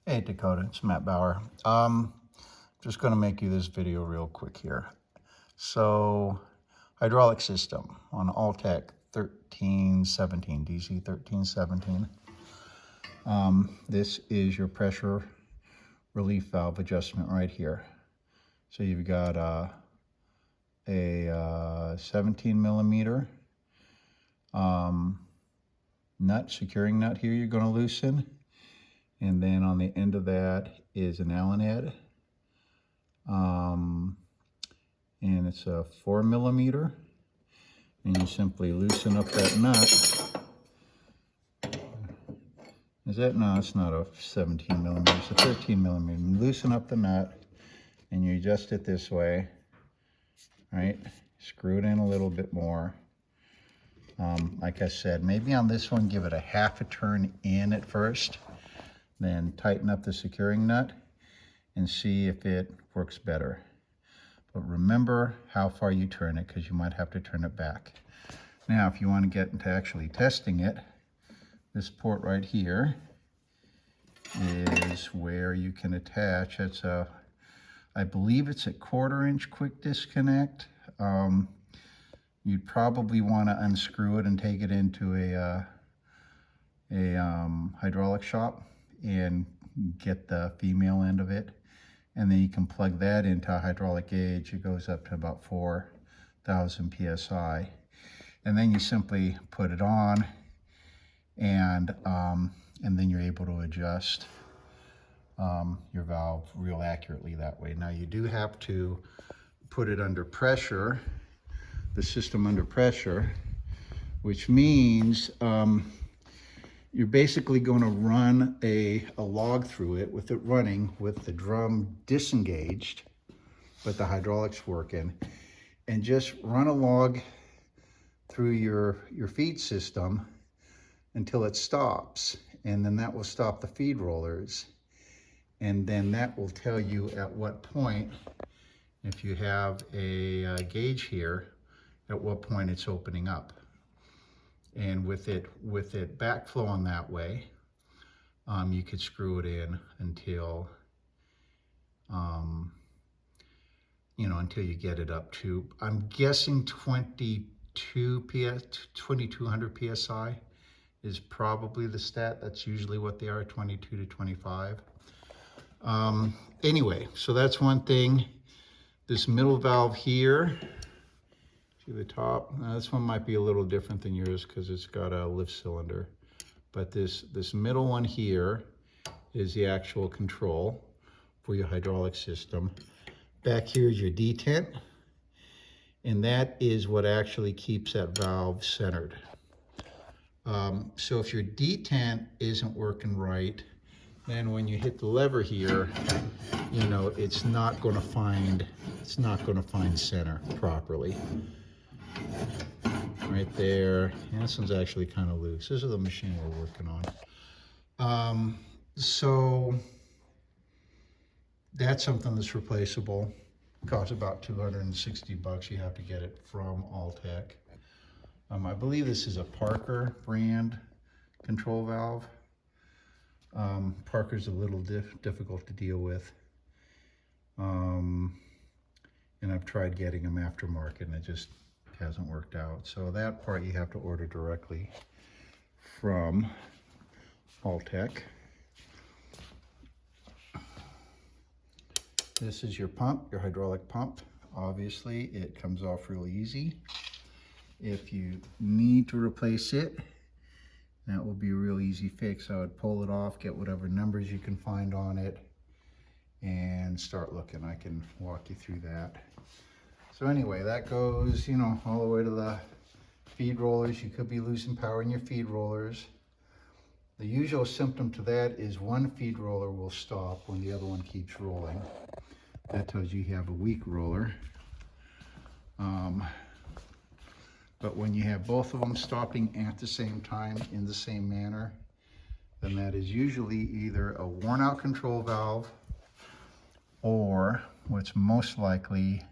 Hey Dakota, it's Matt Bauer. Just going to make you this video real quick here. So, hydraulic system on Altec 1317, DC1317. This is your pressure relief valve adjustment right here. So you've got a 17 millimeter nut, securing nut here you're going to loosen. And then on the end of that is an Allen head. And it's a 4 millimeter. And you simply loosen up that nut. Is that? No, it's not a 17 millimeter, it's a 13 millimeter. You loosen up the nut and you adjust it this way, right? Screw it in a little bit more. Like I said, maybe on this one, give it a half a turn in at first. Then tighten up the securing nut and see if it works better. But remember how far you turn it, because you might have to turn it back. Now, if you want to get into actually testing it, this port right here is where you can attach. It's a, I believe it's a 1/4 inch quick disconnect. You'd probably want to unscrew it and take it into a hydraulic shop and get the female end of it, and then you can plug that into a hydraulic gauge. It goes up to about 4,000 psi, and then you simply put it on, and then you're able to adjust your valve real accurately that way. Now you do have to put it under pressure, the system under pressure, which means you're basically going to run a log through it with it running with the drum disengaged, but the hydraulics working, and just run a log through your feed system until it stops, and then that will stop the feed rollers, and then that will tell you at what point, if you have a gauge here, at what point it's opening up. And with it backflowing that way, you could screw it in until, until you get it up to, I'm guessing 2200 psi is probably the stat. That's usually what they are, 22 to 25. Anyway, so that's one thing. This middle valve here, see the top? Now, this one might be a little different than yours because it's got a lift cylinder. But this middle one here is the actual control for your hydraulic system. Back here is your detent, and that is what actually keeps that valve centered. So if your detent isn't working right, then when you hit the lever here, it's not going to find center properly. Right there. And this one's actually kind of loose. This is the machine we're working on. So that's something that's replaceable. Costs about 260 bucks. You have to get it from Altec. I believe this is a Parker brand control valve. Parker's a little difficult to deal with. And I've tried getting them aftermarket, and it just hasn't worked out. So that part you have to order directly from Altec. This is your pump, your hydraulic pump. Obviously, it comes off real easy. If you need to replace it, that will be a real easy fix. I would pull it off, get whatever numbers you can find on it, and start looking. I can walk you through that. So anyway, that goes, all the way to the feed rollers. You could be losing power in your feed rollers. The usual symptom to that is one feed roller will stop when the other one keeps rolling. That tells you you have a weak roller. But when you have both of them stopping at the same time in the same manner, then that is usually either a worn out control valve, or what's most likely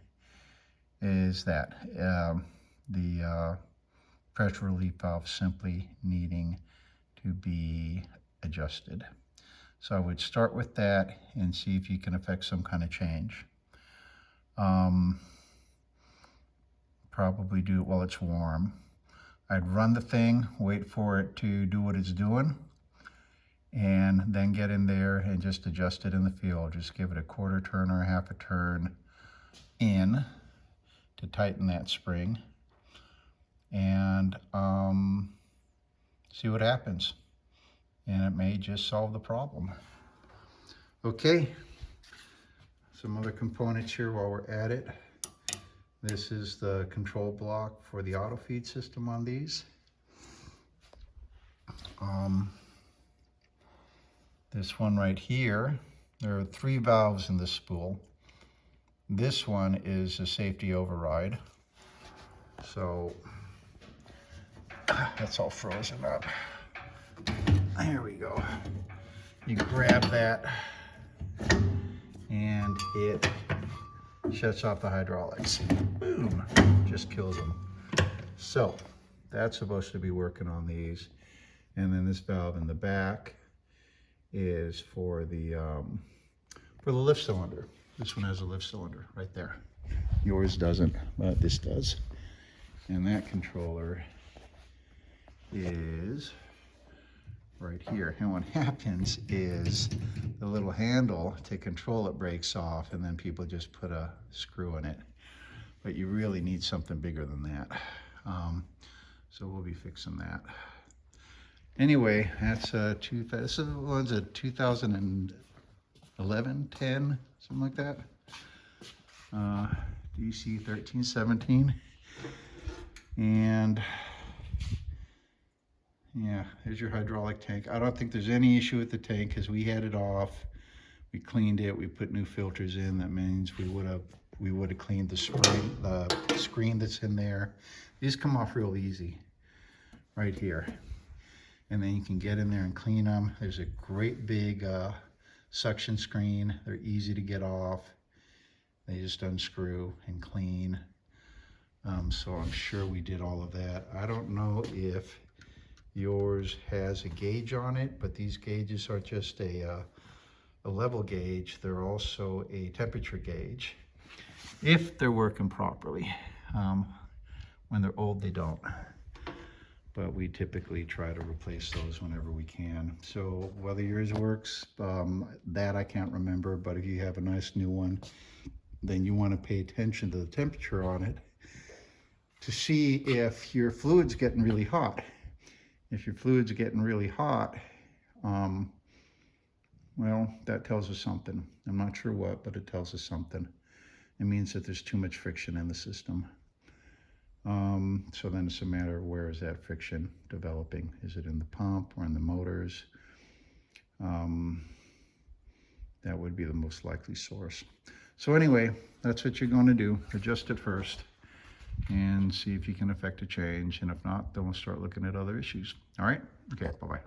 is that the pressure relief valve simply needing to be adjusted. So I would start with that and see if you can affect some kind of change. Probably do it while it's warm. I'd run the thing, wait for it to do what it's doing, and then get in there and just adjust it in the field. Just give it a quarter turn or a half a turn in to tighten that spring, and see what happens. And it may just solve the problem. Okay, some other components here while we're at it. This is the control block for the auto feed system on these. This one right here, there are 3 valves in this spool. This one is a safety override. So that's all frozen up. There we go. You grab that and it shuts off the hydraulics. Boom, just kills them. So that's supposed to be working on these. And then this valve in the back is for the lift cylinder. This one has a lift cylinder right there. Yours doesn't, but this does. And that controller is right here. And what happens is the little handle to control it breaks off, and then people just put a screw in it. But you really need something bigger than that. So we'll be fixing that. Anyway, that's this one's a 2011, 10, something like that. DC1317. And yeah, there's your hydraulic tank. I don't think there's any issue with the tank because we had it off. We cleaned it. We put new filters in. That means we would have cleaned the screen that's in there. These come off real easy right here. And then you can get in there and clean them. There's a great big suction screen. They're easy to get off. They just unscrew and clean. So I'm sure we did all of that. I don't know if yours has a gauge on it, but these gauges are just a level gauge. They're also a temperature gauge, if they're working properly. When they're old, they don't. But we typically try to replace those whenever we can. So whether yours works, that I can't remember, but if you have a nice new one, then you want to pay attention to the temperature on it to see if your fluid's getting really hot. If your fluid's getting really hot, well, that tells us something. I'm not sure what, but it tells us something. It means that there's too much friction in the system. So then it's a matter of where is that friction developing? Is it in the pump or in the motors? That would be the most likely source. So anyway, that's what you're going to do. Adjust it first and see if you can affect a change. And if not, then we'll start looking at other issues. All right? Okay, bye-bye.